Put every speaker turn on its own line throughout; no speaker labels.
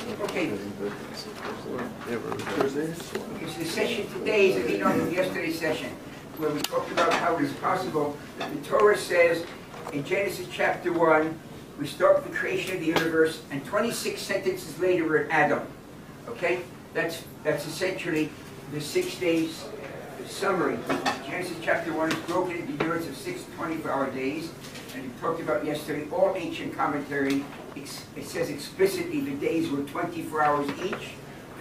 Okay. The session today is a lead on from yesterday's session, where we talked about how it is possible that the Torah says in Genesis chapter 1, we start with the creation of the universe, and 26 sentences later we're at Adam. Okay? That's essentially the 6 days summary. Genesis chapter 1 is broken into units of 6 24-hour days, and we talked about yesterday, all ancient commentary, it says explicitly the days were 24 hours each.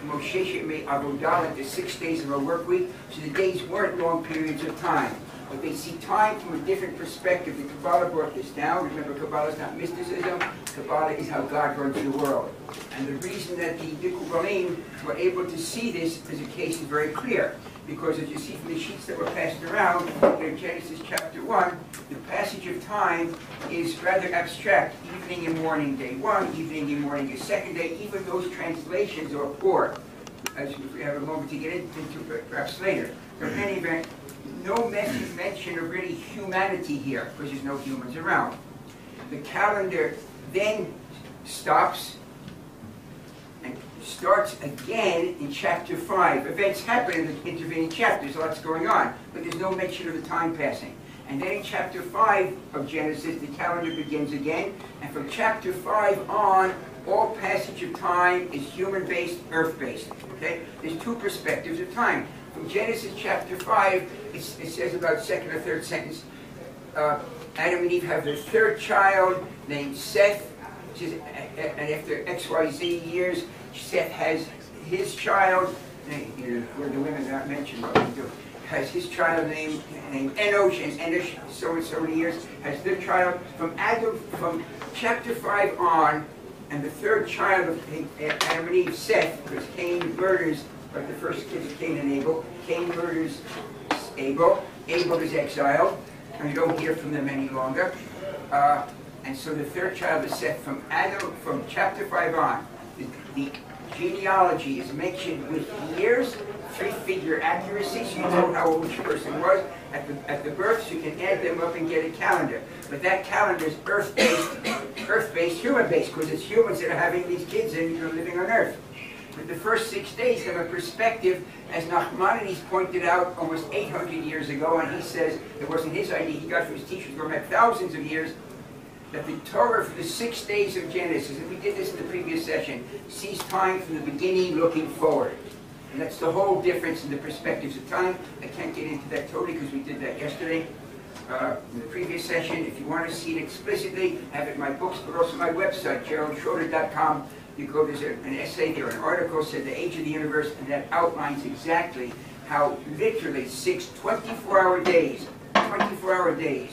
Moshe made avodah into 6 days of a work week, so the days weren't long periods of time. But they see time from a different perspective. The Kabbalah brought this down. Remember, Kabbalah is not mysticism. Kabbalah is how God runs the world. And the reason that the Dikubalim were able to see this as a case is very clear. Because as you see from the sheets that were passed around, in Genesis chapter 1, the passage of time is rather abstract. Evening and morning, day 1. Evening and morning, the second day. Even those translations are poor. As if we have a moment to get into perhaps later. But in any event, no mention of really humanity here, because there's no humans around. The calendar then stops and starts again in chapter 5. Events happen in the intervening chapters, lots going on, but there's no mention of the time passing. And then in chapter 5 of Genesis, the calendar begins again, and from chapter 5 on, all passage of time is human-based, earth-based. Okay? There's two perspectives of time. From Genesis chapter 5, it says about second or third sentence, Adam and Eve have their third child named Seth, and after XYZ years, Seth has his child, where the women are not mentioned, but we do, has his child named Enosh, and Enosh, so and so many years, has their child. From Adam, from chapter 5 on, and the third child of Adam and Eve, Seth, because Cain murders, like the first kids of Cain and Abel. Cain murders Abel. Abel is exiled, and you don't hear from them any longer. And so the third child is Seth. From Adam, from chapter 5 on, the genealogy is mentioned with years, 3-figure accuracy, so you know how old each person was at the birth, so you can add them up and get a calendar. But that calendar is earth-based, human-based, because it's humans that are having these kids and living on Earth. But the first 6 days have a perspective, as Nachmanides pointed out almost 800 years ago, and he says it wasn't his idea, he got from his teachers going back thousands of years, that the Torah for the 6 days of Genesis, and we did this in the previous session, sees time from the beginning looking forward. And that's the whole difference in the perspectives of time. I can't get into that totally because we did that yesterday in the previous session. If you want to see it explicitly, I have it in my books, but also my website, Schroeder.com. You go, there's an essay there, an article said the age of the universe, and that outlines exactly how literally 6 24-hour days,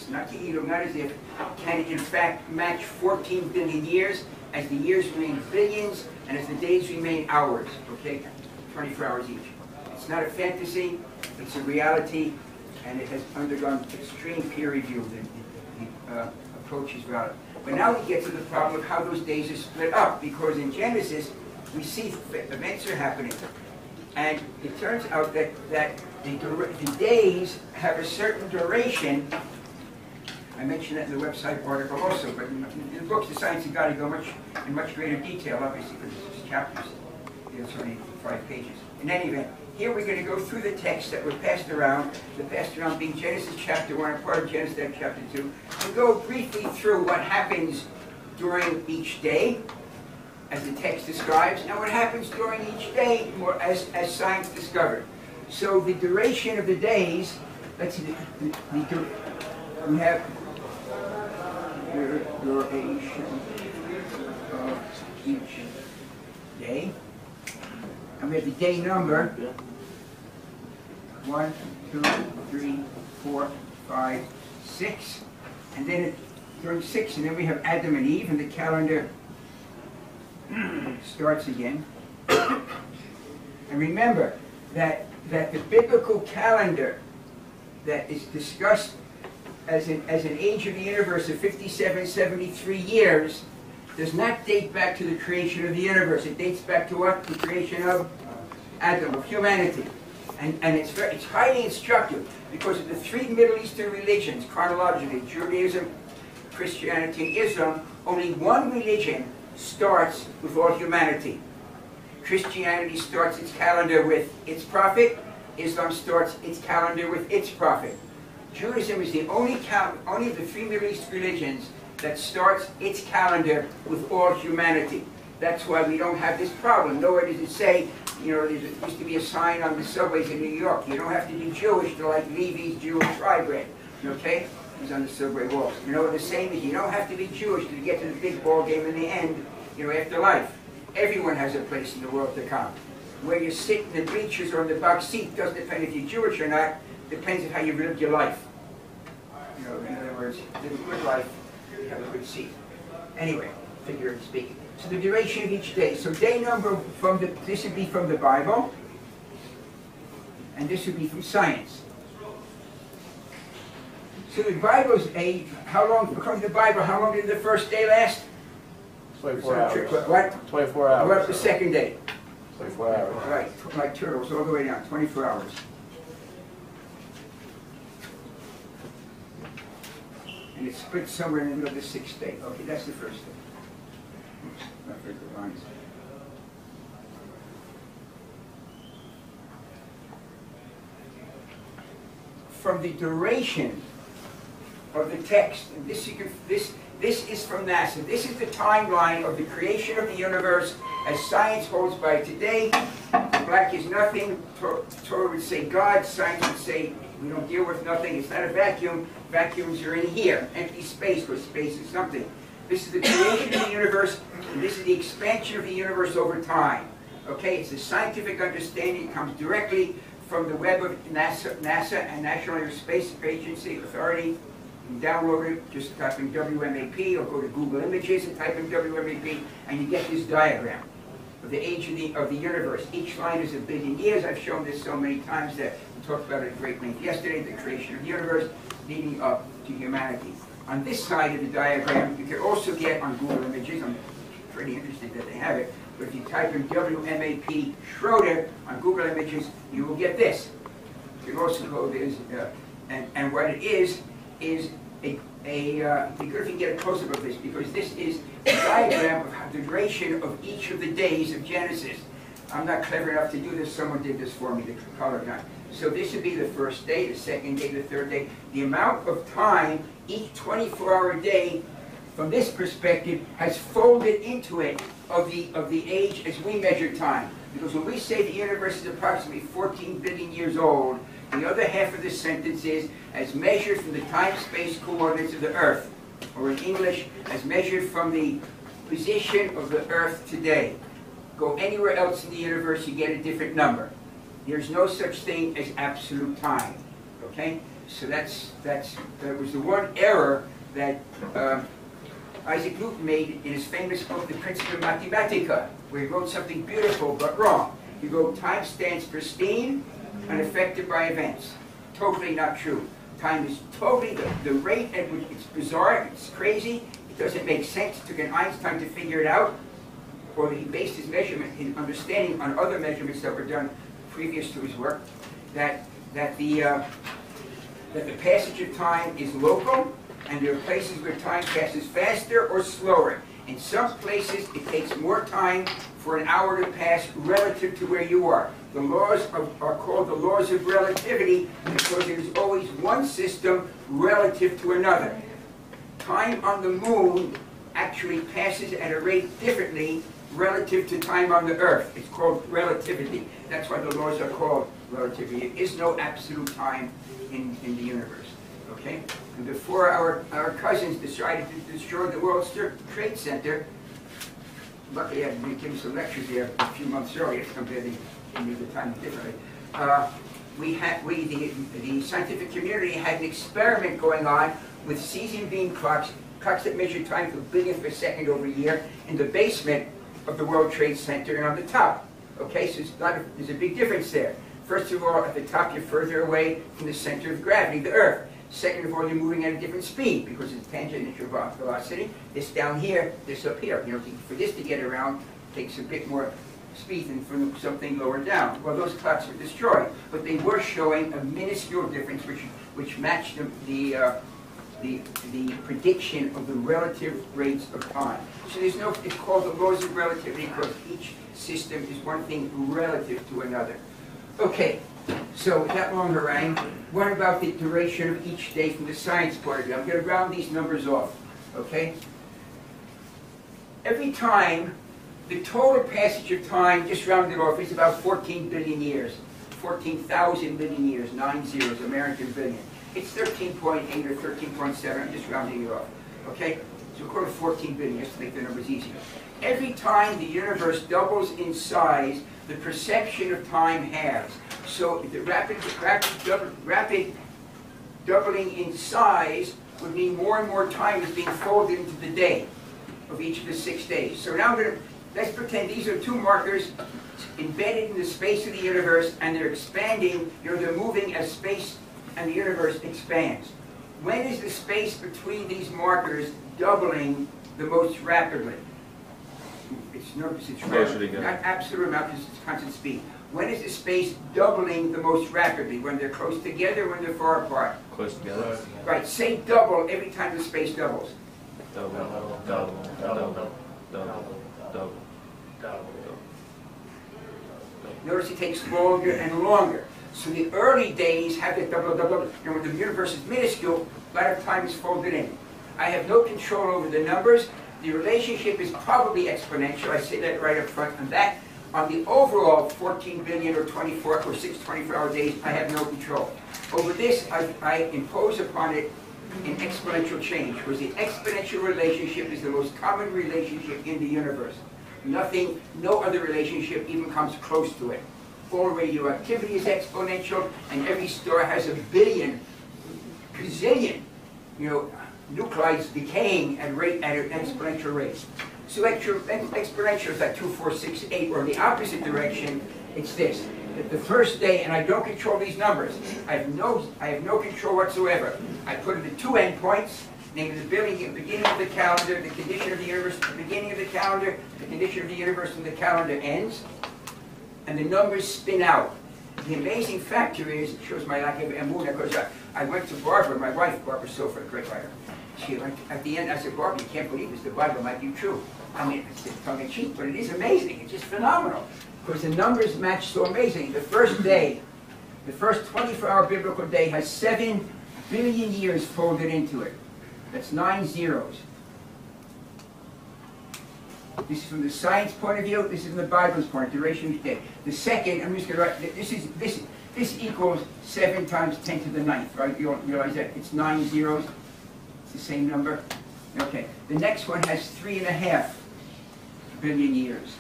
not to eat them, not as if, can in fact match 14 billion years, as the years remain billions, and as the days remain hours, okay? 24 hours each. It's not a fantasy, it's a reality, and it has undergone extreme peer review. The approach is valid. But now we get to the problem of how those days are split up, because in Genesis, we see events are happening. And it turns out that the days have a certain duration. I mentioned that in the website article also, but in the books, The Science of God, you go in much greater detail, obviously, because it's chapters. It's only 5 pages. In any event, here we're going to go through the texts that were passed around, the passed around being Genesis chapter 1 and part of Genesis chapter 2, and go briefly through what happens during each day, as the text describes, and what happens during each day more as science discovered. So the duration of the days, let's see, we have the duration of each day. And we have the day number, 1, 2, 3, 4, 5, 6. And then during 6, and then we have Adam and Eve, and the calendar starts again. And remember that the biblical calendar that is discussed as an age of the universe of 5773 years does not date back to the creation of the universe. It dates back to what? The creation of Adam, of humanity. And it's highly instructive because of the 3 Middle Eastern religions, chronologically, Judaism, Christianity, and Islam, only one religion starts with all humanity. Christianity starts its calendar with its prophet. Islam starts its calendar with its prophet. Judaism is the only of the three Middle East religions that starts its calendar with all humanity. That's why we don't have this problem. Nowhere does it say, you know, there used to be a sign on the subways in New York, you don't have to be Jewish to like Levi's Jewish fry bread. Okay? It was on the subway walls. You know, the same is you don't have to be Jewish to get to the big ball game in the end, you know, after life. Everyone has a place in the world to come. Where you sit in the bleachers or in the box seat doesn't depend if you're Jewish or not, depends on how you've lived your life. You know, in other words, live a good life, you have a good seat. Anyway, figuratively speaking. So the duration of each day. So day number from this would be from the Bible, and this would be from science. So the Bible's how long, according to the Bible, how long did the first day last?
24 hours.
What?
24 hours.
What about the second day?
24 hours.
Right, like turtles, all the way down, 24 hours. And it's split somewhere in the middle of the sixth day. Okay, that's the first day. Oops, not very good lines. From the duration of the text, and this is from NASA. This is the timeline of the creation of the universe as science holds by today. Black is nothing. Torah would say God. Science would say we don't deal with nothing. It's not a vacuum. Vacuums are in here. Empty space, because space is something. This is the creation of the universe, and this is the expansion of the universe over time. Okay, it's a scientific understanding. It comes directly from the web of NASA and National Aerospace Agency Authority. You can download it, just type in WMAP, or go to Google Images and type in WMAP, and you get this diagram of the age of the universe. Each line is 1 billion years. I've shown this so many times that we talked about it at great length yesterday, the creation of the universe leading up to humanity. On this side of the diagram, you can also get on Google Images, I'm pretty interested that they have it, but if you type in WMAP Schroeder on Google Images, you will get this. You can also go there, and what it is it'd be good if you can get a close-up of this, because this is a diagram of the duration of each of the days of Genesis. I'm not clever enough to do this. Someone did this for me, the color guy. So this would be the first day, the second day, the third day. The amount of time each 24-hour day, from this perspective, has folded into it of the age as we measure time. Because when we say the universe is approximately 14 billion years old, the other half of the sentence is as measured from the time-space coordinates of the Earth, or in English, as measured from the position of the Earth today. Go anywhere else in the universe, you get a different number. There's no such thing as absolute time. Okay? So that was the one error that Isaac Newton made in his famous book, The Principia Mathematica, where he wrote something beautiful but wrong. He wrote, time stands pristine, unaffected by events. Totally not true. Time is totally, the rate at which it's bizarre, it's crazy, it doesn't make sense. It took an Einstein to figure it out, or he based his measurement, his understanding on other measurements that were done previous to his work, that the passage of time is local, and there are places where time passes faster or slower. In some places, it takes more time for an hour to pass relative to where you are. The laws are called the laws of relativity because there is always one system relative to another. Time on the moon actually passes at a rate differently relative to time on the Earth. It's called relativity. That's why the laws are called relativity. There is no absolute time in the universe. Okay? And before our cousins decided to destroy the World Trade Center, luckily I had been giving some lectures there a few months earlier compared to the time differently. The scientific community had an experiment going on with cesium beam clocks that measure time to the billionth of a second over a year, in the basement of the World Trade Center and on the top. Okay, so there's a big difference there. First of all, at the top you're further away from the center of gravity, the Earth. Second of all, you're moving at a different speed because it's tangential velocity. This down here, this up here. You know, for this to get around takes a bit more speed than for something lower down. Well, those clocks were destroyed, but they were showing a minuscule difference, which matched the the prediction of the relative rates of time. So there's no, it's called the laws of relativity because each system is one thing relative to another. Okay, so that long harangue. What about the duration of each day from the science point of view? I'm going to round these numbers off, okay? Every time, the total passage of time, just rounded off, is about 14 billion years. 14,000 million years, 9 zeros, American billion. It's 13.8 or 13.7, I'm just rounding it off, okay? So we'll call it 14 billion, just to make the numbers easier. Every time the universe doubles in size, the perception of time halves. So the rapid doubling in size would mean more and more time is being folded into the day of each of the 6 days. So now let's pretend these are two markers embedded in the space of the universe, and they're expanding, they're moving as space and the universe expands. When is the space between these markers doubling the most rapidly? Notice it's relative, not absolute amount, because it's constant speed. When is the space doubling the most rapidly? When they're close together, when they're far apart?
Close together.
Right, say double every time the space doubles.
Double, double, double, double, double, double.
Notice it takes longer and longer. So the early days have that double, double, and when the universe is minuscule, a lot of time is folded in. I have no control over the numbers. The relationship is probably exponential. I say that right up front. On that, on the overall 14 billion or 24 or 6 24-hour days, I have no control. Over this, I impose upon it an exponential change, because the exponential relationship is the most common relationship in the universe. Nothing, no other relationship even comes close to it. All radioactivity is exponential, and every star has a billion, gazillion, nuclides decaying at an exponential rate. So exponential is like 2, 4, 6, 8, or in the opposite direction, it's this. That the first day, and I don't control these numbers, I have no control whatsoever. I put in the two endpoints, namely the beginning of the calendar, the condition of the universe, the beginning of the calendar, the condition of the universe when the calendar ends, and the numbers spin out. The amazing factor is, it shows my lack of emunah, because I went to Barbara, my wife, Barbara Sofer, a great writer. She, at the end, I said, Barbara, you can't believe this, the Bible might be true. I mean, it's tongue-in-cheek, but it is amazing, it's just phenomenal. Because the numbers match so amazing. The first day, the first 24-hour biblical day has 7 billion years folded into it. That's 9 zeros. This is from the science point of view, this is from the Bible's point, duration of each day. The second, I'm just going to write, this equals 7 times 10 to the 9th, right? You realize that? It's 9 zeros. It's the same number. Okay. The next one has 3.5 billion years.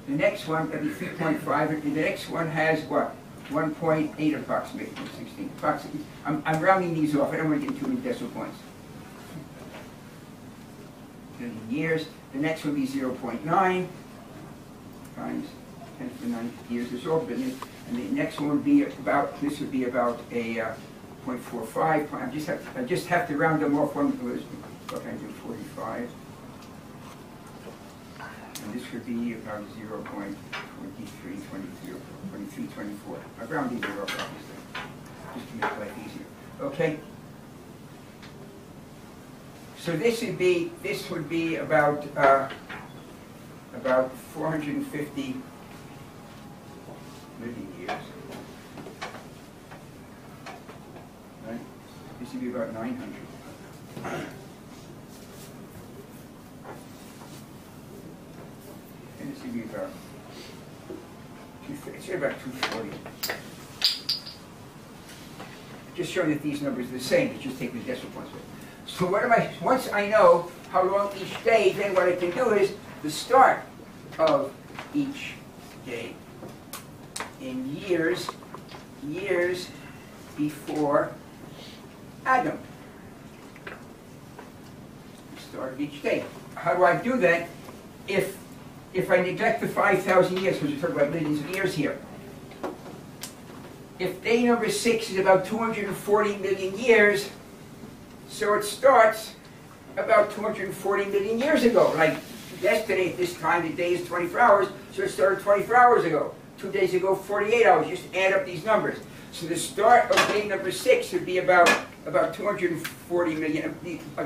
The next one, that'll be 3.5, and the next one has what? 1.8 approximately, 16. Approximately. I'm rounding these off, I don't want to get too many decimal points. Billion years. The next one will be 0.9 times 10 to the 9th years, there's all billions. And the next one would be about, this would be about a 0.45. I just have to round them off. One was, what can I do, 45. And this would be about 0.23, 23, 24. I'm rounding it off, obviously, just to make life easier. Okay? So this would be about 450 million years. Right? This would be about 900. And this would be about, it's about 240. Just showing that these numbers are the same, but just take the decimal points with it. So what am once I know how long each day, then what I can do is the start of each day in years before Adam. The start of each day. How do I do that if I neglect the 5,000 years, because we're talking about millions of years here? If day number 6 is about 240 million years, so it starts about 240 million years ago. Like yesterday at this time, the day is 24 hours, so it started 24 hours ago. 2 days ago, 48 hours. Just add up these numbers. So the start of day number 6 would be about 240 million. I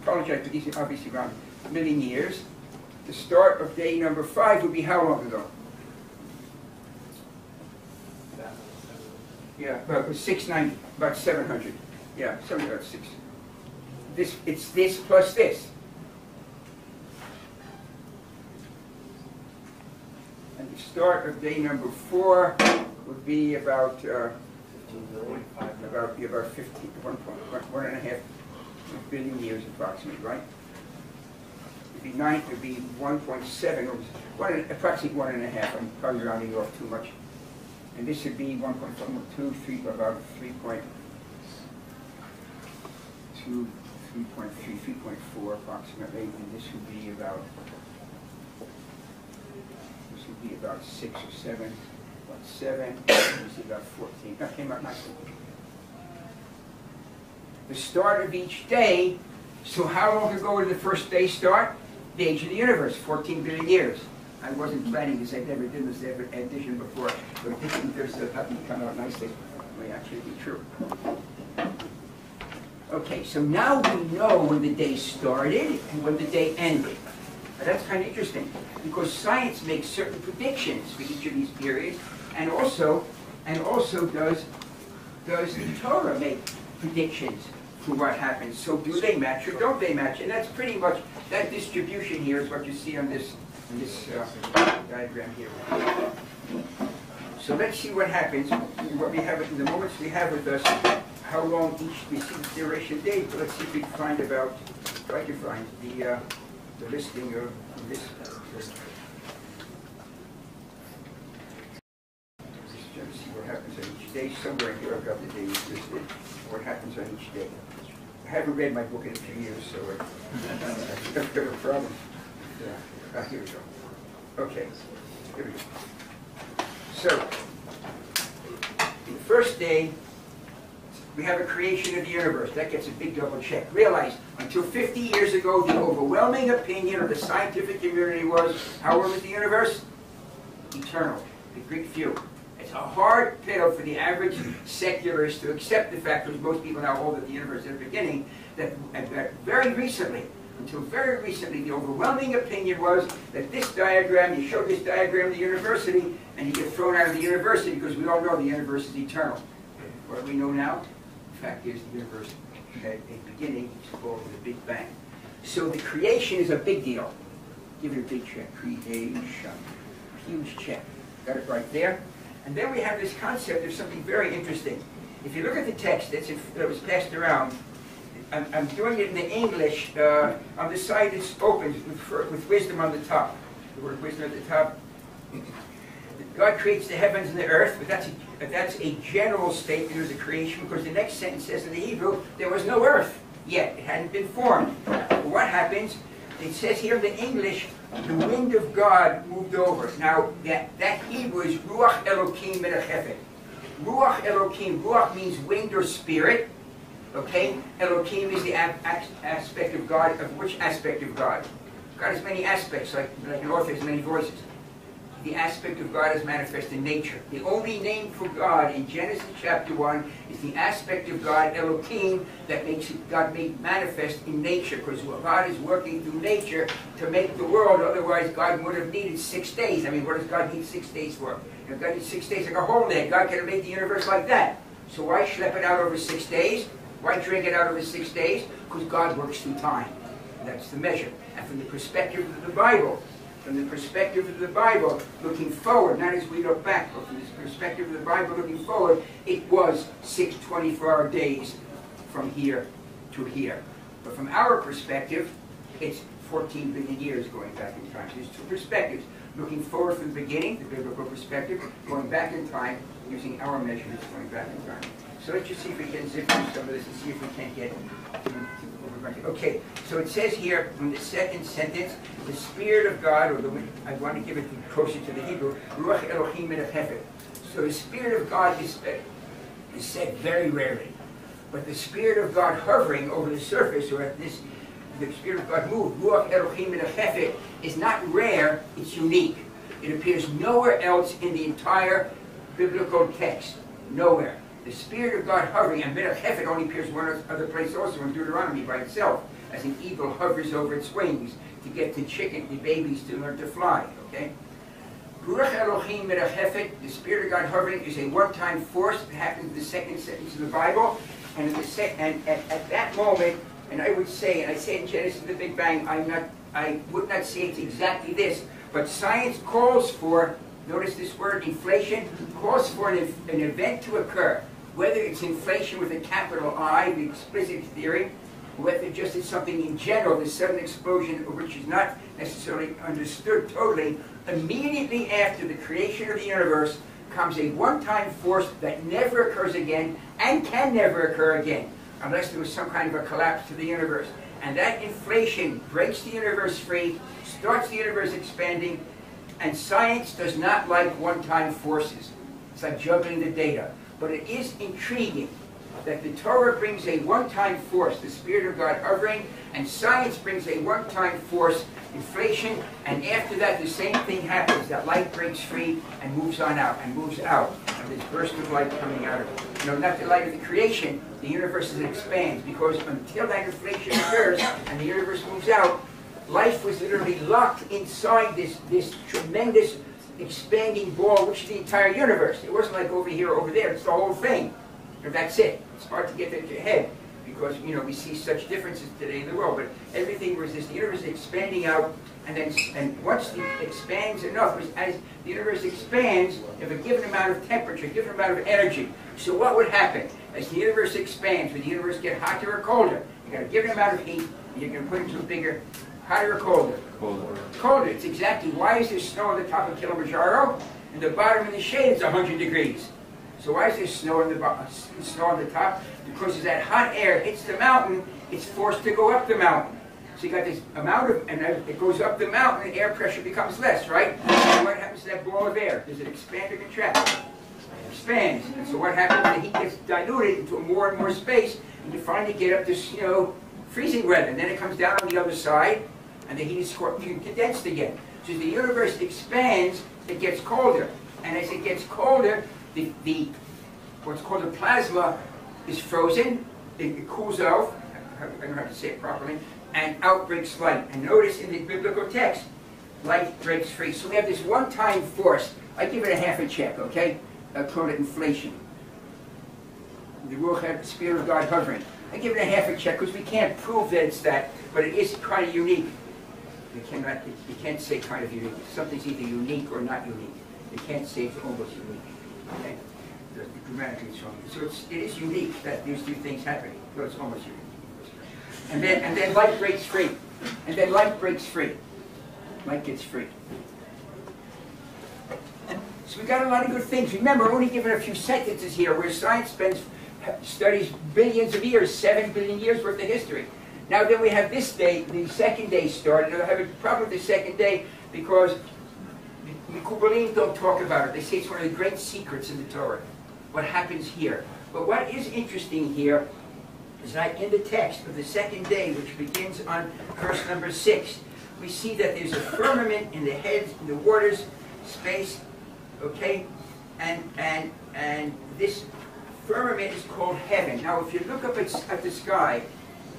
apologize, but these are obviously around million years. The start of day number 5 would be how long ago? Yeah, about 690, about 700. Yeah, something about 6. It's this plus this. And the start of day number 4 would be about 15, one and a half billion years approximately, right? It'd be 1.7, or approximately 1.5. I'm probably rounding off too much. And this would be 1.2, 3, about 3.2, 3.4 approximately, and this would be about 6 or 7, about 7, this is about 14. That came out nicely. The start of each day, so how long ago did the first day start? The age of the universe, 14 billion years. I wasn't planning this, I've never done this addition before, but I think this happened to come out nicely. It may actually be true. Okay, so now we know when the day started and when the day ended. Now that's kind of interesting, because science makes certain predictions for each of these periods, and also does the Torah make predictions for what happens. So do they match or don't they match? And that's pretty much, that distribution here is what you see on this diagram here. So let's see what happens. What we have in the moments we have with us, how long each we see the duration date. But let's see if we can find try to find the listing of this. Let's see what happens on each day. Somewhere here I've got the day listed. What happens on each day. I haven't read my book in a few years, so I've got a problem. Here we go. Okay, here we go. So, the first day, we have a creation of the universe. That gets a big double check. Realize, until 50 years ago, the overwhelming opinion of the scientific community was, how old is the universe? Eternal. The Greek view. It's a hard pill for the average secularist to accept the fact, because most people now hold that the universe at the beginning, that very recently, until very recently, the overwhelming opinion was that this diagram, you show this diagram to the university, and you get thrown out of the university because we all know the universe is eternal. What do we know now? The fact is the universe had a beginning, it's called the Big Bang. So the creation is a big deal. Give it a big check. Creation. Huge check. Got it right there. And then we have this concept of something very interesting. If you look at the text that was passed around, I'm doing it in the English, on the side that's open with wisdom on the top. The word wisdom at the top. God creates the heavens and the earth, but that's a general statement of the creation, because the next sentence says in the Hebrew, there was no earth yet. It hadn't been formed. But what happens? It says here in the English, the wind of God moved over. Now, that Hebrew is Ruach Elokim Merechefet. Ruach Elokim. Ruach means wind or spirit. Okay? Elokim is the aspect of God. Of which aspect of God? God has many aspects, like an author has many voices. The aspect of God is manifest in nature. The only name for God in Genesis chapter 1 is the aspect of God, Elohim, that makes God made manifest in nature, because God is working through nature to make the world. Otherwise, God would have needed 6 days. I mean, what does God need 6 days for? If God needs 6 days like a whole day, God could have made the universe like that. So why schlep it out over 6 days? Why drag it out over 6 days? Because God works through time. That's the measure. And from the perspective of the Bible, looking forward, not as we look back, but from the perspective of the Bible looking forward, it was 6 24-hour days from here to here. But from our perspective, it's 14 billion years going back in time. So there's 2 perspectives. Looking forward from the beginning, the biblical perspective, going back in time, using our measurements going back in time. So let's just see if we can zip through some of this and see if we can't get okay, so it says here in the second sentence, the Spirit of God, or I want to give it closer to the Hebrew, Ruach Elohim Merechefet. So the Spirit of God is said very rarely. But the Spirit of God hovering over the surface, or at this, the Spirit of God moved, Ruach Elohim Merechefet, is not rare, it's unique. It appears nowhere else in the entire biblical text. Nowhere. The Spirit of God hovering, and Merachefet only appears one other place also in Deuteronomy by itself, as an eagle hovers over its wings to get the babies to learn to fly, okay? Ruach Elohim Merachefet, the Spirit of God hovering, is a one-time force that happens in the second sentence of the Bible, and, at that moment, and I would say, and I say in Genesis the Big Bang, I would not say it's exactly this, but science calls for, notice this word, inflation, calls for an event to occur. Whether it's inflation with a capital I, the explicit theory, or whether just it's something in general, the sudden explosion which is not necessarily understood totally, immediately after the creation of the universe comes a one-time force that never occurs again and can never occur again, unless there was some kind of a collapse to the universe. And that inflation breaks the universe free, starts the universe expanding, and science does not like one-time forces. It's like juggling the data. But it is intriguing that the Torah brings a one-time force, the Spirit of God hovering, and science brings a one-time force, inflation, and after that the same thing happens, that light breaks free and moves on out, and moves out, and this burst of light coming out of it. Not the light of the creation, the universe expands, because until that inflation occurs and the universe moves out, life was literally locked inside this tremendous expanding ball, which is the entire universe. It wasn't like over here or over there, it's the whole thing. That's it. It's hard to get that into your head, because we see such differences today in the world, but everything was this, the universe is expanding out, and once it expands enough, as the universe expands, you have a given amount of temperature, a given amount of energy. So what would happen? As the universe expands, would the universe get hotter or colder? You got a given amount of heat, and you're going to put it into a bigger, hotter or colder? Colder. Colder. It's exactly, why is there snow on the top of Kilimanjaro? In the bottom of the shade, it's 100 degrees. So why is there snow on the top? Because as that hot air hits the mountain, it's forced to go up the mountain. So you got this amount of, and as it goes up the mountain, air pressure becomes less, right? And what happens to that ball of air? Does it expand or contract? It expands. And so what happens? The heat gets diluted into more and more space, and you finally get up to, freezing weather. And then it comes down on the other side, and the heat is condensed again. So as the universe expands, it gets colder. And as it gets colder, what's called the plasma is frozen, it cools off, I don't know how to say it properly, and out breaks light. And notice in the biblical text, light breaks free. So we have this one-time force. I give it a half a check, okay? I call it inflation. The Ruach, Spirit of God hovering. I give it a half a check because we can't prove that it's that, but it is kind of unique. You can't say kind of unique. Something's either unique or not unique. You can't say it's almost unique. Okay? Grammatically it's wrong. So it is unique that these two things happen. So it's almost unique. And then light breaks free. And then light breaks free. Light gets free. So we got a lot of good things. Remember, we're only given a few sentences here where science studies billions of years, 7 billion years worth of history. Now then we have this day, the second day started. I have a problem with the second day because the Mikubalim don't talk about it. They say it's one of the great secrets in the Torah, what happens here. But what is interesting here is that in the text of the second day, which begins on verse number 6, we see that there's a firmament in the heads, in the waters, space, okay? And this firmament is called heaven. Now if you look up at the sky,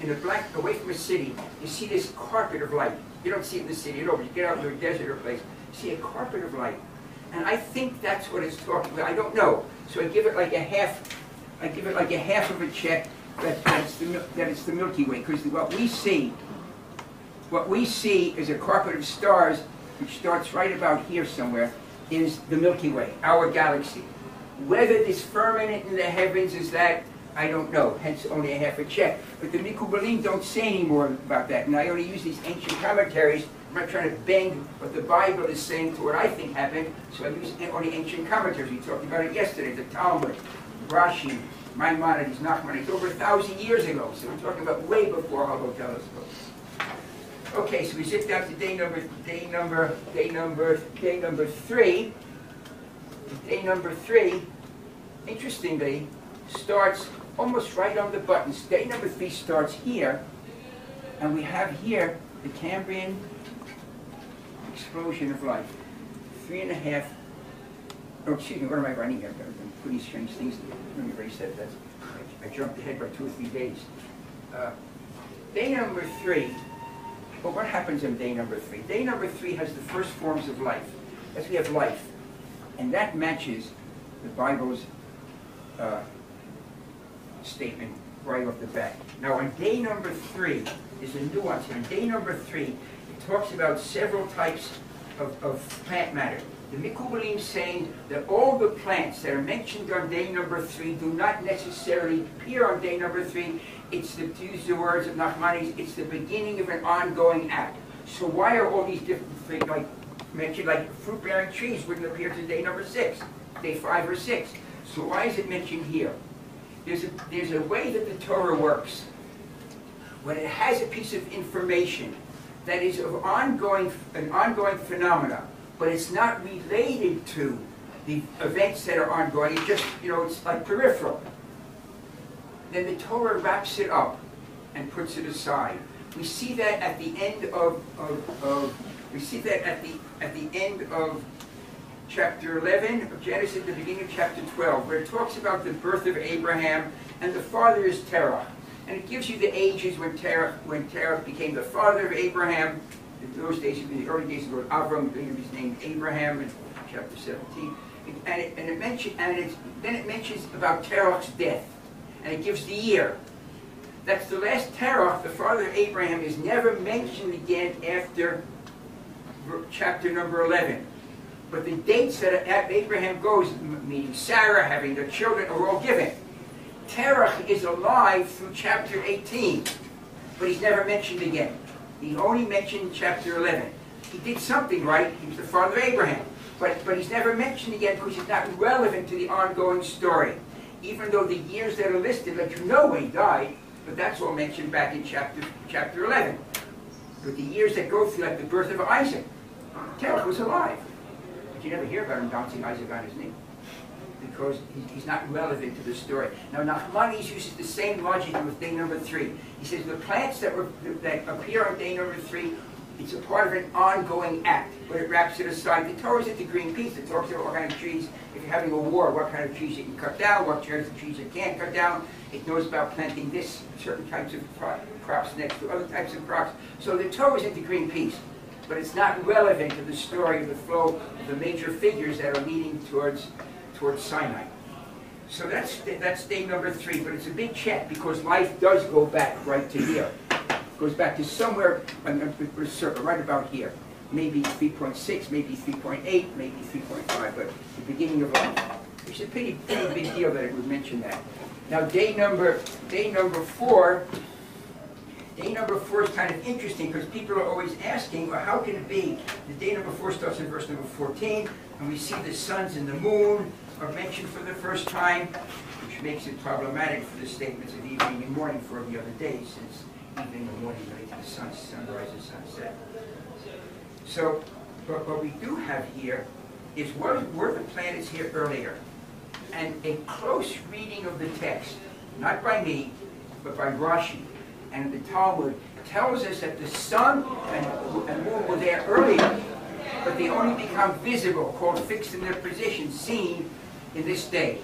in a black, away from a city, you see this carpet of light. You don't see it in the city at all, but you get out into a desert or place, you see a carpet of light. And I think that's what it's talking about. I don't know. So I give it like a half, of a check that it's the Milky Way. Because what we see is a carpet of stars, which starts right about here somewhere, is the Milky Way, our galaxy. Whether this firmament in the heavens is that, I don't know, hence only a half a check. But the Mikubalim don't say any more about that, and I only use these ancient commentaries. I'm not trying to bend what the Bible is saying to what I think happened, so I use only ancient commentaries. We talked about it yesterday, the Talmud, Rashi, Maimonides, Nachmanides, over 1,000 years ago. So we're talking about way before Hubble telescopes. Okay, so we zip down to day number 3. Day number 3, interestingly, starts almost right on the buttons. Day number 3 starts here, and we have here the Cambrian explosion of life. 3.5 Oh, excuse me, what am I writing here? I'm putting strange things. Let me erase that. I jumped ahead by 2 or 3 days. Day number 3. Well, what happens on day number 3? Day number 3 has the first forms of life. As we have life. And that matches the Bible's statement right off the bat. Now, on day number 3, there's a nuance here. On day number 3, it talks about several types of plant matter. The Mikubalim saying that all the plants that are mentioned on day number 3 do not necessarily appear on day number 3. It's to use the words of Nachmanides, it's the beginning of an ongoing act. So why are all these different things like mentioned, like fruit-bearing trees wouldn't appear to day number 6, day 5 or 6. So why is it mentioned here? There's a way that the Torah works. When it has a piece of information that is of an ongoing phenomena, but it's not related to the events that are ongoing, it's just, it's like peripheral. Then the Torah wraps it up and puts it aside. We see that at the end of chapter 11 of Genesis, the beginning of chapter 12, where it talks about the birth of Abraham, and the father is Terah. And it gives you the ages when Terah became the father of Abraham. In those days, in the early days, of Avram, he's named Abraham in chapter 17. Then it mentions about Terah's death, and it gives the year. That's the last Terah, the father of Abraham, is never mentioned again after chapter number 11. But the dates that Abraham goes, meeting Sarah, having their children, are all given. Terah is alive through chapter 18, but he's never mentioned again. He only mentioned chapter 11. He did something right. He was the father of Abraham. But he's never mentioned again because he's not relevant to the ongoing story. Even though the years that are listed let you know when he died, but that's all mentioned back in chapter 11. But the years that go through, like the birth of Isaac, Terah was alive. But you never hear about him bouncing Isaac on his knee, because he's not relevant to the story. Now, Nachmanides uses the same logic with day number 3. He says the plants that appear on day number 3, it's a part of an ongoing act, but it wraps it aside. The Torah is into green peas. It talks about what kind of trees, if you're having a war, what kind of trees you can cut down, what kinds of trees you can't cut down. It knows about planting this, certain types of crops next to other types of crops. So the Torah is into green peas, but it's not relevant to the story of the flow of the major figures that are leading towards Sinai. So that's day number 3, but it's a big check because life does go back right to here. It goes back to somewhere, a circle, right about here. Maybe 3.6, maybe 3.8, maybe 3.5, but the beginning of life. It's a pretty big deal that it would mention that. Now day number 4. Day number 4 is kind of interesting because people are always asking, well, how can it be? The day number 4 starts in verse number 14, and we see the suns and the moon are mentioned for the first time, which makes it problematic for the statements of evening and morning for the other days, since evening and morning relate to the sunrise and sunset. So, but what we do have here is were the planets here earlier? And a close reading of the text, not by me, but by Rashi and the Talmud, tells us that the sun and moon were there earlier, but they only become visible, called fixed in their position, seen in this day.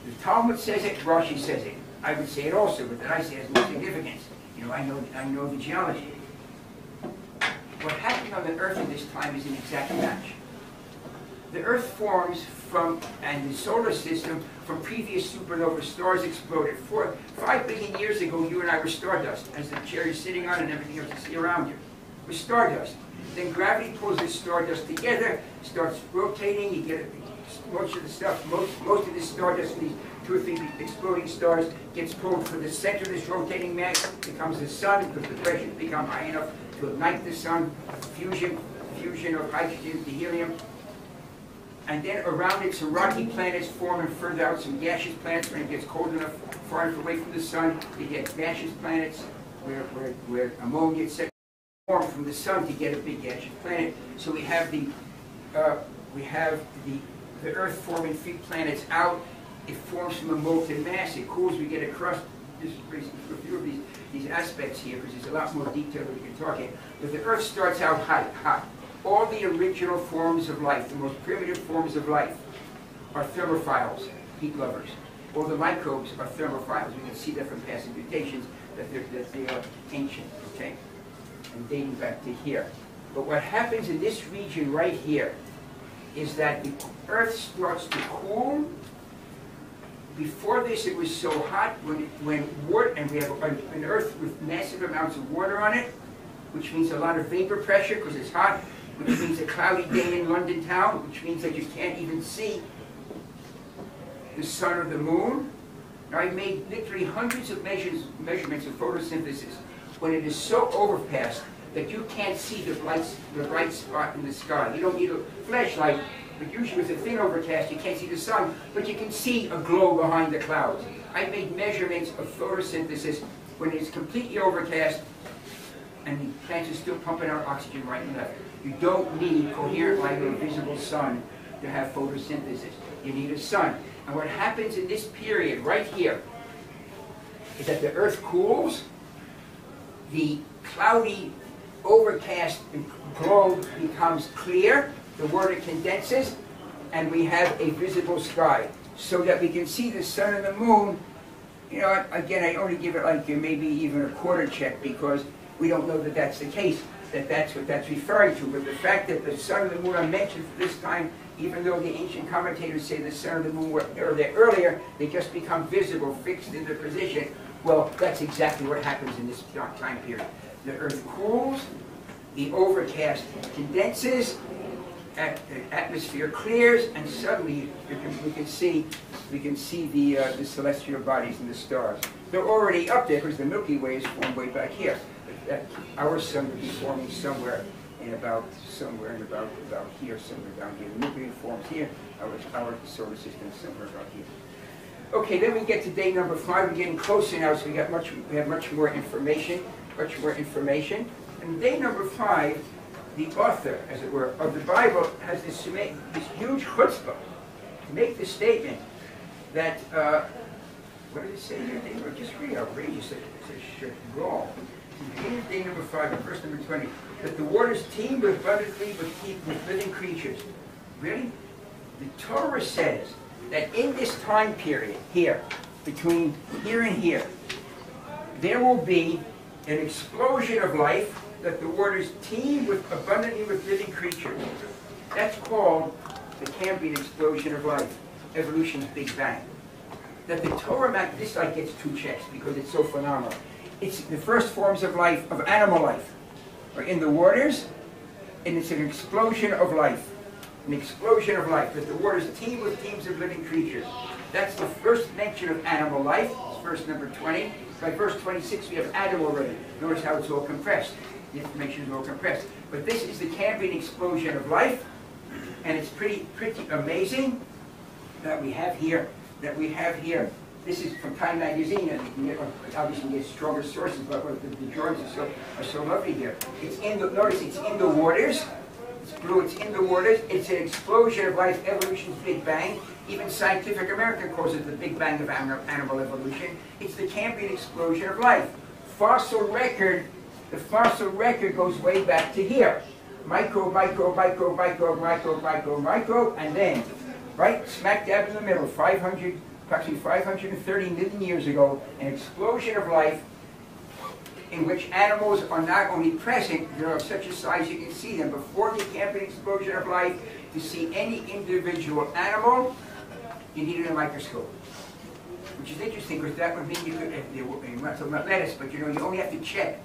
The Talmud says it, Rashi says it. I would say it also, but that I say has no significance. I know the geology. What happened on the Earth in this time is an exact match. The Earth forms and the solar system from previous supernova stars exploded. 5 billion years ago, you and I were stardust, as the chair you're sitting on and everything else you see around you. We're stardust. Then gravity pulls this stardust together, starts rotating. You get most of the stuff, most of this stardust, these 2 or 3 exploding stars, gets pulled from the center of this rotating mass, becomes the sun, because the pressures become high enough to ignite the sun, fusion of hydrogen to helium. And then around it, some rocky planets form, and further out, some gaseous planets. When it gets cold enough, far enough away from the sun, you get gaseous planets, where ammonia, etc., form from the sun to get a big gaseous planet. So we have the Earth forming 3 planets out. It forms from a molten mass. It cools. We get a crust. This is basically a few of these aspects here, because there's a lot more detail that we can talk in. But the Earth starts out hot. All the original forms of life, the most primitive forms of life, are thermophiles, heat lovers. All the microbes are thermophiles. We can see that from past mutations that they are ancient, okay? And dating back to here. But what happens in this region right here is that the Earth starts to cool. Before this, it was so hot when water, and we have an Earth with massive amounts of water on it, which means a lot of vapor pressure because it's hot, which means a cloudy day in London town, which means that you can't even see the sun or the moon. Now, I made literally hundreds of measurements of photosynthesis when it is so overcast that you can't see the bright spot in the sky. You don't need a flashlight, but usually with a thin overcast you can't see the sun, but you can see a glow behind the clouds. I made measurements of photosynthesis when it's completely overcast and the plants are still pumping out oxygen right and left. You don't need coherent light or visible sun to have photosynthesis. You need a sun. And what happens in this period right here is that the Earth cools, the cloudy, overcast globe becomes clear, the water condenses, and we have a visible sky. So that we can see the sun and the moon. You know, again, I only give it like maybe even a quarter check because we don't know that that's the case, that's what that's referring to. But the fact that the sun and the moon are mentioned for this time, even though the ancient commentators say the sun and the moon were there earlier, they just become visible, fixed in their position. Well, that's exactly what happens in this time period. The Earth cools, the overcast condenses, the atmosphere clears, and suddenly we can see the celestial bodies and the stars. They're already up there because the Milky Way is formed way back here. Our sun would be forming somewhere about here, somewhere down here. The Milky Way forms here. Our solar system is somewhere about here. Okay, then we get to day number 5. We're getting closer now, so we have much more information. And day number 5, the author, as it were, of the Bible has this huge chutzpah to make the statement that, what did it say here? They were just really outrageous. It says, "Wrong." Here's day number 5, and verse number 20, that the waters teem abundantly with living creatures. Really? The Torah says that in this time period here, between here and here, there will be an explosion of life, that the waters teem abundantly with living creatures. That's called the Cambrian explosion of life, evolution's Big Bang. That the Torah, this like gets 2 checks because it's so phenomenal. It's the first forms of life, of animal life, are in the waters, and it's an explosion of life. An explosion of life, that the waters teem with teams of living creatures. That's the first mention of animal life. It's verse number 20. By verse 26 we have Adam already. Notice how it's all compressed. The information is all compressed. But this is the Cambrian explosion of life, and it's pretty amazing that we have here. This is from Time magazine, and you can obviously get stronger sources, but the drawings are so lovely here. Notice it's in the waters. It's blue, it's in the waters. It's an explosion of life, evolution's Big Bang. Even Scientific American calls it the Big Bang of animal evolution. It's the Cambrian explosion of life. The fossil record goes way back to here. Microbe, and then, right smack dab in the middle, approximately 530 million years ago, an explosion of life in which animals are not only present, they're of such a size you can see them. Before the Cambrian explosion of life, to see any individual animal, you needed a microscope. Which is interesting, because that would mean you could, I'm not talking about lettuce, but you only have to check.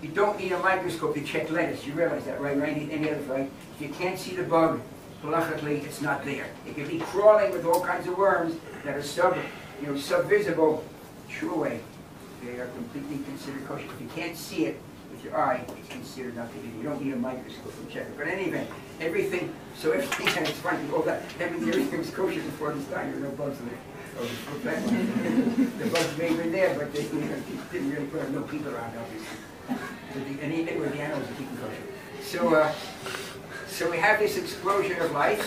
You don't need a microscope to check lettuce. You realize that, right? Any other, right? If you can't see the bug, halachically, it's not there. It could be crawling with all kinds of worms that are subvisible. True away. They are completely considered kosher. If you can't see it with your eye, it's considered nothing. You don't need a microscope to check it. But in any event, everything, and it's funny, all that, everything was kosher before this time. There were no bugs in it. The bugs may have been there, but they didn't really put no people around, obviously. And even with the animals are keeping kosher. So we have this explosion of life.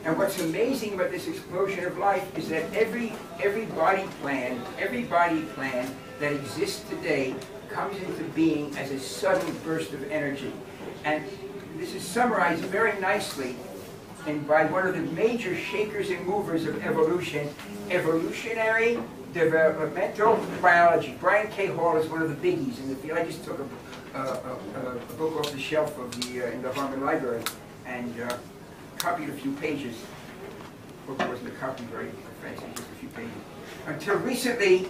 And what's amazing about this explosion of life is that every body plan that exists today comes into being as a sudden burst of energy. And this is summarized very nicely and by one of the major shakers and movers of evolution, evolutionary developmental biology. Brian K. Hall is one of the biggies in the field. I just took a book off the shelf of in the Harvard Library and copied a few pages. The book wasn't a copyright, fancy, just a few pages. Until recently,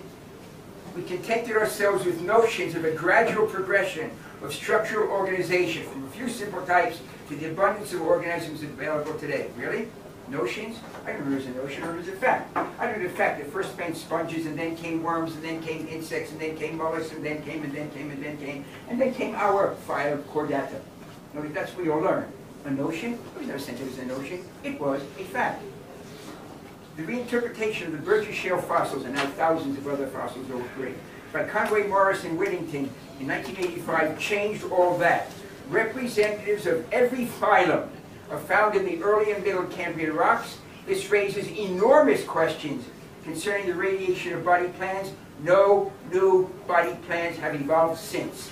we contented ourselves with notions of a gradual progression of structural organization from a few simple types to the abundance of organisms available today. Really? Notions? I don't know there's a notion or there's a fact. I know the fact that first came sponges, and then came worms, and then came insects, and then came mollusks, and then came, and then came, and then came, and then came our phylum Chordata. No, that's what we all learn. A notion? It was never said it was a notion. It was a fact. The reinterpretation of the Burgess Shale fossils, and now thousands of other fossils over great, by Conway Morris and Whittington in 1985 changed all that. Representatives of every phylum are found in the early and middle Cambrian rocks. This raises enormous questions concerning the radiation of body plans. No new body plans have evolved since.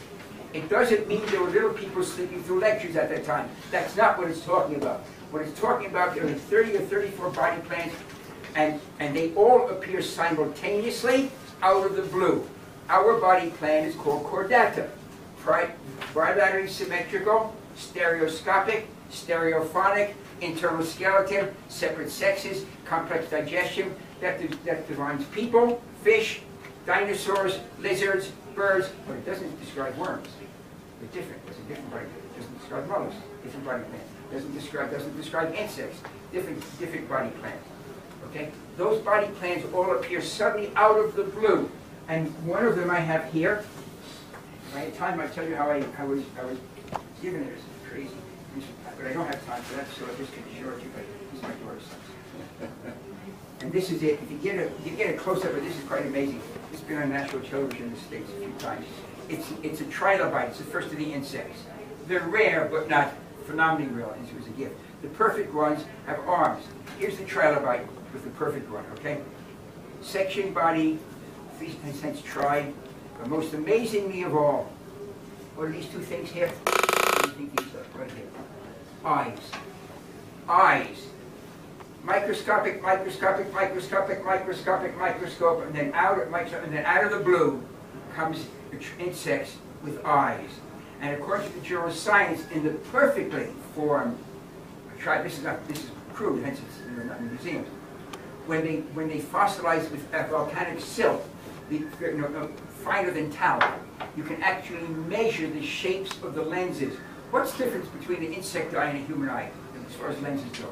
It doesn't mean there were little people sleeping through lectures at that time. That's not what it's talking about. What it's talking about, there are 30 or 34 body plans, and they all appear simultaneously out of the blue. Our body plan is called Chordata. Bilaterally symmetrical, stereoscopic, stereophonic, internal skeleton, separate sexes, complex digestion, that defines people, fish, dinosaurs, lizards, birds, but it doesn't describe worms. They're different. It's a different body plan. It doesn't describe mollusks. Different body plan. Doesn't describe insects. Different body plan. Okay? Those body plans all appear suddenly out of the blue. And one of them I have here. If I had time, I'd tell you how I was given it. It's crazy. But I don't have time for that, so I just can assure you. But this is my daughter's son. And this is it. If you get a close-up of this, is quite amazing. It's been on national television in the States a few times. It's a trilobite. It's the first of the insects. They're rare, but not phenomenally rare. It was a gift. The perfect ones have arms. Here's the trilobite with the perfect one. Okay. Section body, 3 cents tri. But most amazingly of all, what are these two things here? What do you think these are? Right here. Eyes. Eyes. Microscopic, microscopic, microscopic, microscopic, microscope, and then out of the blue comes insects with eyes. And according to the journal of Science, in the perfectly formed this is crude, hence it's not in the museum. When they fossilize with volcanic silt, finer than talc, you can actually measure the shapes of the lenses. What's the difference between an insect eye and a human eye, as far as lenses go?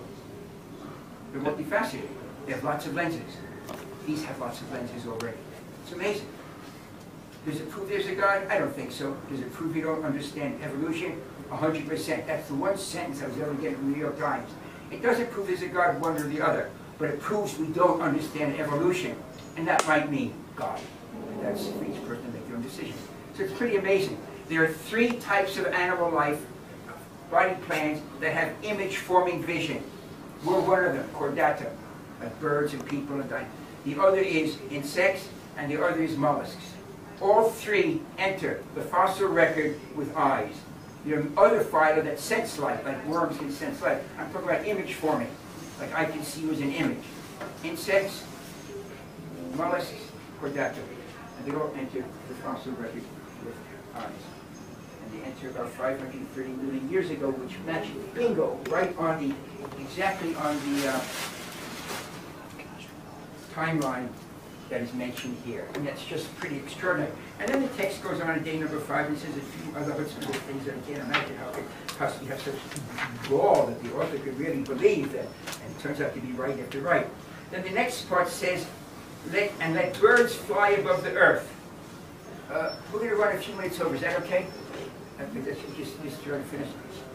They're multifaceted. They have lots of lenses. These have lots of lenses already. It's amazing. Does it prove there's a God? I don't think so. Does it prove you don't understand evolution? 100%. That's the one sentence I was ever getting from the New York Times. It doesn't prove there's a God, one or the other, but it proves we don't understand evolution. And that might mean God. And that's for each person to make their own decision. So it's pretty amazing. There are 3 types of animal life, body plans, that have image-forming vision. We're one of them, Chordata, like birds and people and dinosaurs. The other is insects, and the other is mollusks. All 3 enter the fossil record with eyes. There are other phyla that sense light, like worms can sense light. I'm talking about image forming, like I can see you as an image. Insects, mollusks, Chordata, and they all enter the fossil record with eyes. And they enter about 530 million years ago, which matches bingo right on exactly on the timeline that is mentioned here. And that's just pretty extraordinary. And then the text goes on in day number 5 and says a few other Hudson's things that I can't imagine how it could possibly have such gall that the author could really believe that, and it turns out to be right after right. Then the next part says, let birds fly above the earth. We're going to run a few minutes over. Is that okay? Just trying to finish.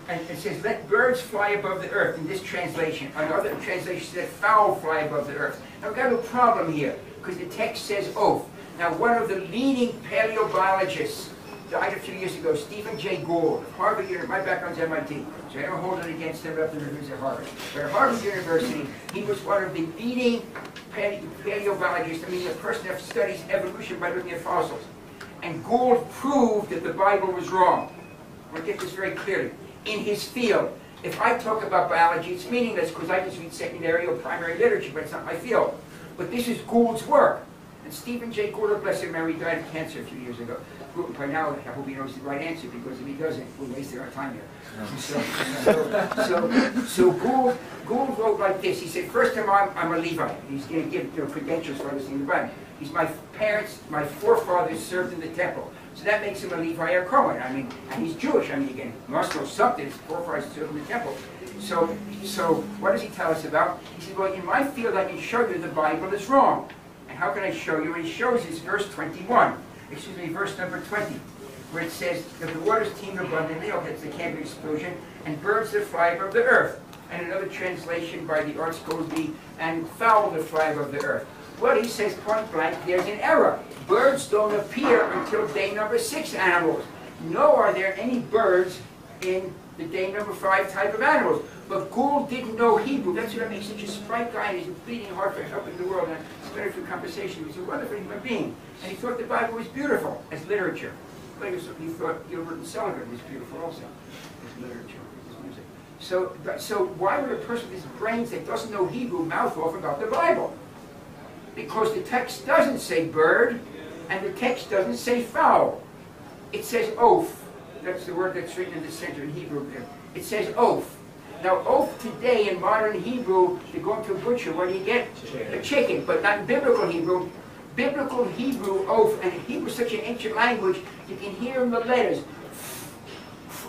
And it says, let birds fly above the earth in this translation. Another translation says, fowl fly above the earth. Now we've got a problem here, because the text says oath. Now one of the leading paleobiologists died a few years ago, Stephen Jay Gould of Harvard University. My background's MIT, so I don't hold it against him up to the news at Harvard. But at Harvard University, he was one of the leading paleobiologists, I mean, a person that studies evolution by looking at fossils. And Gould proved that the Bible was wrong. I want to get this very clearly. In his field, If I talk about biology, it's meaningless because I just read secondary or primary literature, but it's not my field. But this is Gould's work. And Stephen J. Gould, blessed memory, died of cancer a few years ago. By now, I hope he knows the right answer, because if he doesn't, we're wasting our time here. So Gould wrote like this. He said, first of all, I'm a Levite. He's going to give credentials for listening to the Bible. He's my forefathers served in the temple. So that makes him a Levite or Cohen. I mean, and he's Jewish. I mean, again, he must know something. His forefathers served in the temple. So what does he tell us about? He said, well, in my field, I can show you the Bible is wrong. And how can I show you? And he shows us verse 21. Excuse me, verse number 20, where it says that the waters teem abundantly, okay, it's the Cambrian explosion, and birds that fly above the earth. And another translation by the arts goes and fowl that fly above the earth. Well, he says point blank, there's an error. Birds don't appear until day number 6 animals. Nor are there any birds in the day number 5 type of animals. But Gould didn't know Hebrew. That's what makes such a sprite guy, and he's bleeding hard for helping the world. And I spent a few conversations. He's a wonderful human being. And he thought the Bible was beautiful as literature. But he thought Gilbert and Sullivan was beautiful also as literature, as music. So why would a person with his brains that doesn't know Hebrew mouth off about the Bible? Because the text doesn't say bird, and the text doesn't say fowl. It says oaf. That's the word that's written in the center in Hebrew there. It says oaf. Now, oaf today in modern Hebrew, you go into a butcher, what do you get? A chicken, but not in biblical Hebrew. Biblical Hebrew, oaf, and Hebrew is such an ancient language, you can hear in the letters,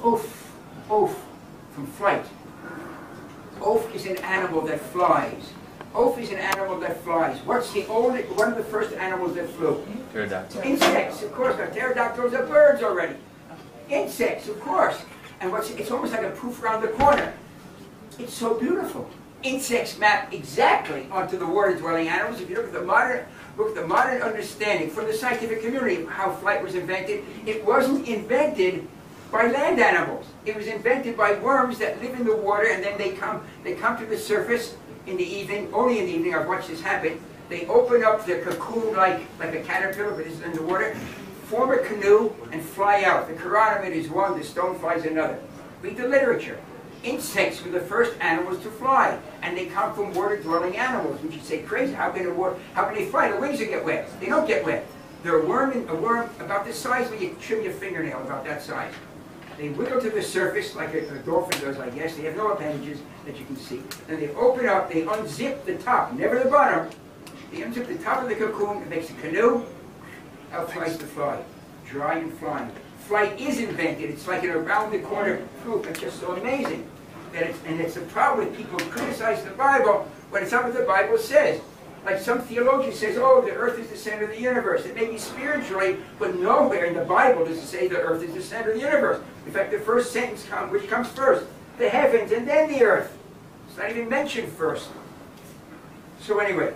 oaf, oaf, from flight. Oaf is an animal that flies. Oaf is an animal that flies. What's one of the first animals that flew?
Pterodactyl.
Insects, of course. Now, pterodactyls are birds already. Insects, of course. And it's almost like a proof around the corner. It's so beautiful. Insects map exactly onto the water-dwelling animals. If you look at the modern understanding from the scientific community of how flight was invented, it wasn't invented by land animals. It was invented by worms that live in the water, and then they come to the surface in the evening. Only in the evening, I've watched this happen. They open up the cocoon like a caterpillar, but it's in the water, form a canoe, and fly out. The chironomid is one, the stonefly is another. Read the literature. Insects were the first animals to fly, and they come from water-dwelling animals. Which you say crazy. How can they fly? The wings will get wet. They don't get wet. They're a worm about this size when you trim your fingernail, about that size. They wiggle to the surface like a dolphin does, I guess. They have no appendages that you can see. Then they open up. They unzip the top, never the bottom. They unzip the top of the cocoon. It makes a canoe. Out flies the fly, dry and flying. Flight is invented. It's like an around-the-corner proof. It's just so amazing. And it's a problem with people who criticize the Bible when it's not what the Bible says. Like some theologian says, oh, the earth is the center of the universe. It may be spiritually, but nowhere in the Bible does it say the earth is the center of the universe. In fact, the first sentence which comes first? The heavens and then the earth. It's not even mentioned first. So anyway,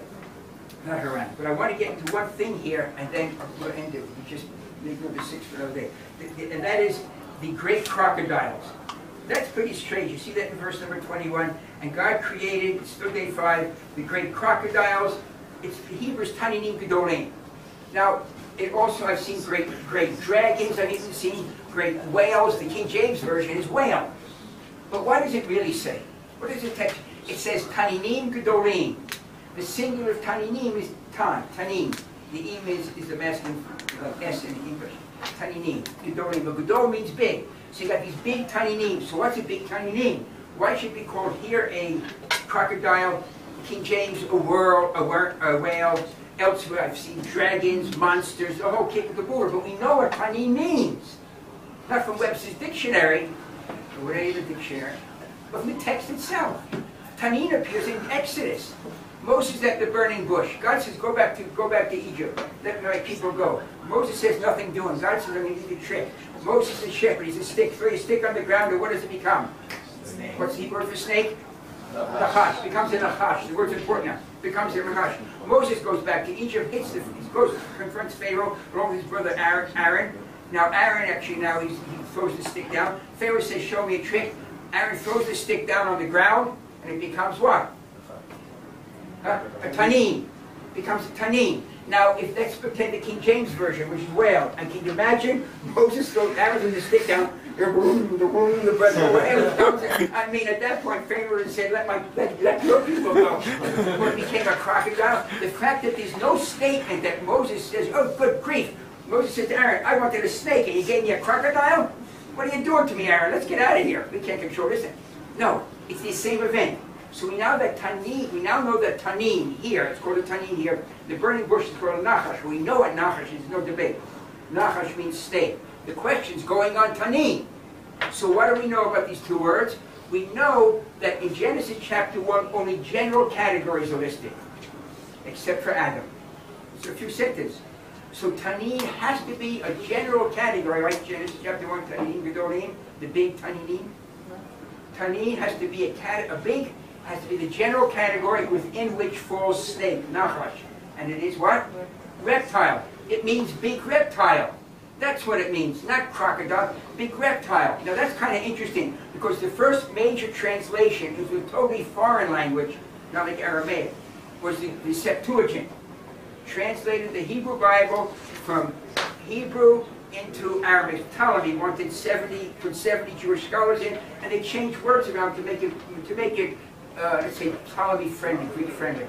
not around. But I want to get into one thing here, and then we'll end it. We just leave number 6 for another day. And that is the great crocodiles. That's pretty strange. You see that in verse number 21. And God created, it's still day 5, the great crocodiles. It's the Hebrews Taninim Gedolim. Now, it also, I've seen great dragons. I've even seen great whales. The King James Version is whale. But what does it really say? What is the text? It says Taninim Gedolim. The singular of Taninim is Tanim. The im is the masculine, like S in English. Taninim. Gedolim. But Gedol means big. So you got these big taninim. So what's a big taninim? Why should we call here a crocodile, King James a whale, elsewhere I've seen dragons, monsters, the whole kit and caboodle, but we know what tanin means. Not from Webster's dictionary, or whatever the dictionary, but from the text itself. Tanin appears in Exodus. Moses at the burning bush. God says, go back to Egypt. Let my people go. Moses says, nothing doing. God says, I need a trick. Moses is a shepherd. He's a stick. Throw your stick on the ground, and what does it become? Snake. What's the word for snake? Nachash. Becomes a nachash. The word's important now. Becomes a nachash. Moses goes back to Egypt, confronts Pharaoh, along with his brother Aaron. Now Aaron actually, he throws the stick down. Pharaoh says, show me a trick. Aaron throws the stick down on the ground, and it becomes what? A tanin. Becomes a tanin. Now, if let's pretend the King James Version, which is whale, and can you imagine Moses throws Aaron the stick down, the breath away. I mean, at that point, Pharaoh would have said, let your people go. When it became a crocodile, the fact that there's no statement that Moses says, oh, good grief. Moses said to Aaron, I wanted a snake and you gave me a crocodile? What are you doing to me, Aaron? Let's get out of here. We can't control this thing. No, it's the same event. So we now know that Tanin here, it's called a Tanin here, the burning bush is called a Nachash. We know what Nachash is, no debate. Nachash means snake. The question's going on Tanin. So what do we know about these two words? We know that in Genesis chapter 1, only general categories are listed, except for Adam. So a few sentences. So Tanin has to be a general category, right? Genesis chapter 1, Tanin, Gedolim, the big Taninim. Tanin has to be has to be the general category within which falls snake, Nachash. And it is what? Reptile. It means big reptile. That's what it means, not crocodile, big reptile. Now that's kind of interesting, because the first major translation into a totally foreign language, not like Aramaic, was the Septuagint. Translated the Hebrew Bible from Hebrew into Aramaic. Ptolemy wanted put 70 Jewish scholars in, and they changed words around to make it let's say Ptolemy friendly, Greek friendly.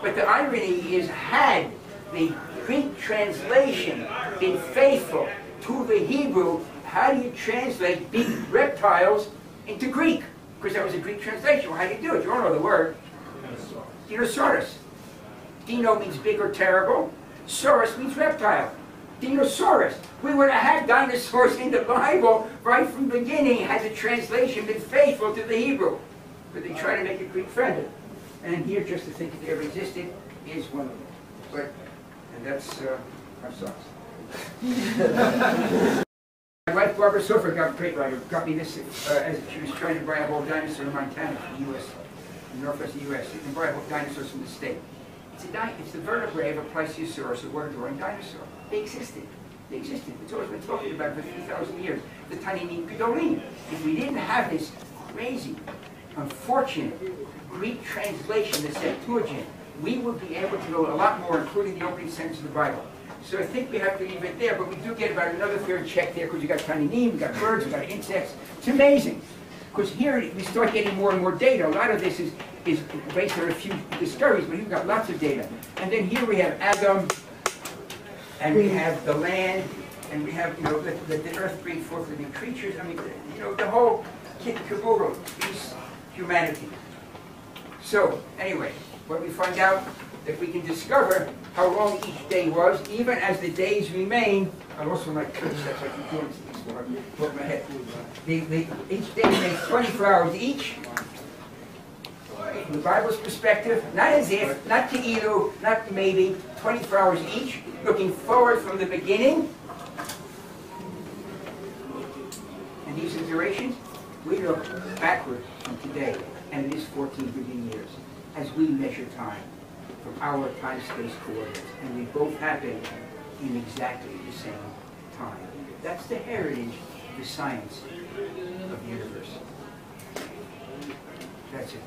But the irony is, had the Greek translation been faithful to the Hebrew, how do you translate big reptiles into Greek? Because that was a Greek translation. Well, how do you do it? You all know the word. Dinosaurus. Dino means big or terrible. Saurus means reptile. Dinosaurus. We would have had dinosaurs in the Bible right from the beginning had the translation been faithful to the Hebrew. But they try to make it Greek friendly. And here, just to think that they ever existed is one of them. And that's our socks. My wife, Barbara Sofer, got me this as she was trying to buy a whole dinosaur in Montana from the U.S., in northwest U.S. You can buy a whole dinosaurs from the state. It's the vertebrae of a Plesiosaurus, a word-drawing dinosaur. They existed. They existed. It's always been talking about for 3,000 years. The Taninim Gedolim. If we didn't have this crazy, unfortunate Greek translation, the Septuagint, we would be able to know a lot more, including the opening sentence of the Bible. So I think we have to leave it there, but we do get about another third check there, because you got Taninim, we got birds, we got insects. It's amazing. Because here we start getting more and more data. A lot of this is based on a few discoveries, but we've got lots of data. And then here we have Adam, and we have the land, and we have, the earth bring forth living creatures. I mean, the whole kit and caboodle is humanity. So, anyway, what we find out, that we can discover how long each day was, even as the days remain. I also like church steps, I can do this for my head. Each day remains 24 hours each. From the Bible's perspective, not as if, not to either, not maybe, 24 hours each, looking forward from the beginning. And these are durations. We look backward from today, and it is 14 billion years, as we measure time from our time-space coordinates, and they both happen in exactly the same time. That's the heritage of the science of the universe. That's it.